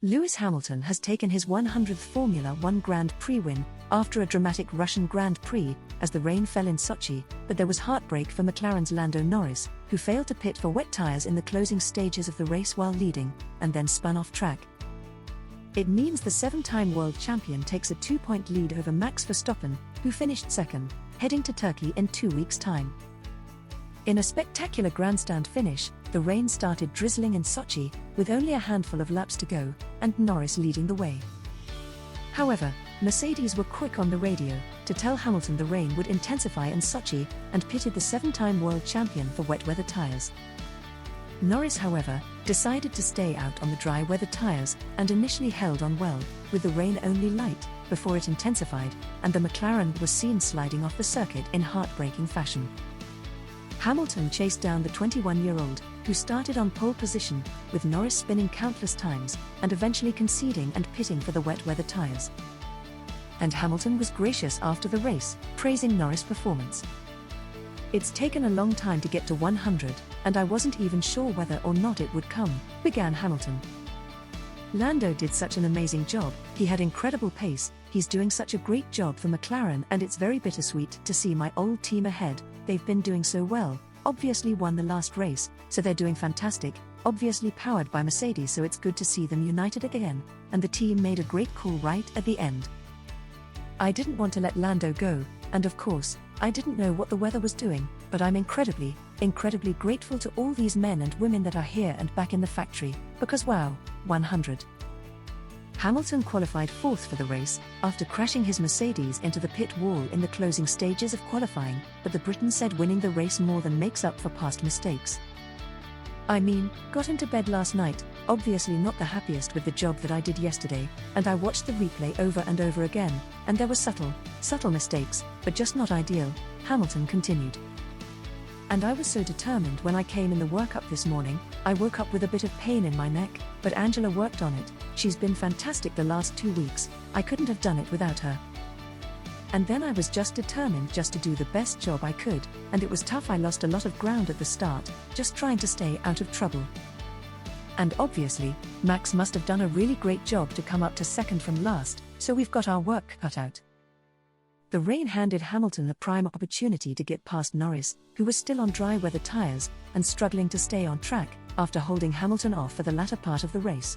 Lewis Hamilton has taken his 100th Formula One Grand Prix win after a dramatic Russian Grand Prix as the rain fell in Sochi, but there was heartbreak for McLaren's Lando Norris, who failed to pit for wet tyres in the closing stages of the race while leading, and then spun off track. It means the 7-time world champion takes a 2-point lead over Max Verstappen, who finished second, heading to Turkey in 2 weeks' time. In a spectacular grandstand finish, the rain started drizzling in Sochi, with only a handful of laps to go, and Norris leading the way. However, Mercedes were quick on the radio to tell Hamilton the rain would intensify in Sochi and pitted the 7-time world champion for wet weather tyres. Norris, however, decided to stay out on the dry weather tyres and initially held on well, with the rain only light, before it intensified, and the McLaren was seen sliding off the circuit in heartbreaking fashion. Hamilton chased down the 21-year-old, who started on pole position, with Norris spinning countless times, and eventually conceding and pitting for the wet weather tyres. And Hamilton was gracious after the race, praising Norris' performance. "It's taken a long time to get to 100, and I wasn't even sure whether or not it would come," began Hamilton. "Lando did such an amazing job, he had incredible pace, he's doing such a great job for McLaren, and it's very bittersweet to see my old team ahead. They've been doing so well, obviously won the last race, so they're doing fantastic, obviously powered by Mercedes, so it's good to see them united again, and the team made a great call right at the end. I didn't want to let Lando go, and of course, I didn't know what the weather was doing, but I'm incredibly grateful to all these men and women that are here and back in the factory, because wow, 100. Hamilton qualified fourth for the race, after crashing his Mercedes into the pit wall in the closing stages of qualifying, but the Briton said winning the race more than makes up for past mistakes. "I mean, got into bed last night, obviously not the happiest with the job that I did yesterday, and I watched the replay over and over again, and there were subtle mistakes, but just not ideal," Hamilton continued. "And I was so determined when I came in the workup this morning. I woke up with a bit of pain in my neck, but Angela worked on it. She's been fantastic the last 2 weeks, I couldn't have done it without her. And then I was just determined just to do the best job I could, and it was tough. I lost a lot of ground at the start, just trying to stay out of trouble. And obviously, Max must have done a really great job to come up to second from last, so we've got our work cut out." The rain handed Hamilton a prime opportunity to get past Norris, who was still on dry weather tyres, and struggling to stay on track, after holding Hamilton off for the latter part of the race.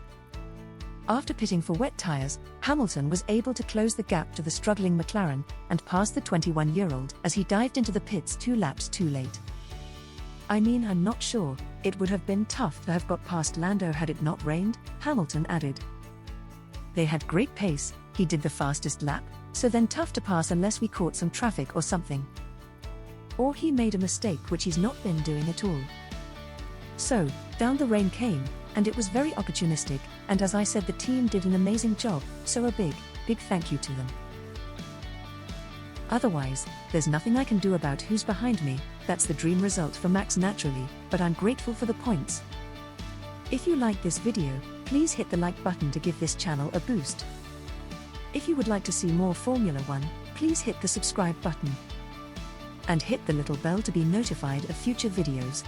After pitting for wet tyres, Hamilton was able to close the gap to the struggling McLaren, and pass the 21-year-old as he dived into the pits 2 laps too late. "I mean, I'm not sure, it would have been tough to have got past Lando had it not rained," Hamilton added. "They had great pace, he did the fastest lap, so then tough to pass unless we caught some traffic or something. Or he made a mistake, which he's not been doing at all. So, down the rain came, and it was very opportunistic, and as I said, the team did an amazing job, so a big thank you to them. Otherwise, there's nothing I can do about who's behind me. That's the dream result for Max naturally, but I'm grateful for the points." If you like this video, please hit the like button to give this channel a boost. If you would like to see more Formula One, please hit the subscribe button. And hit the little bell to be notified of future videos.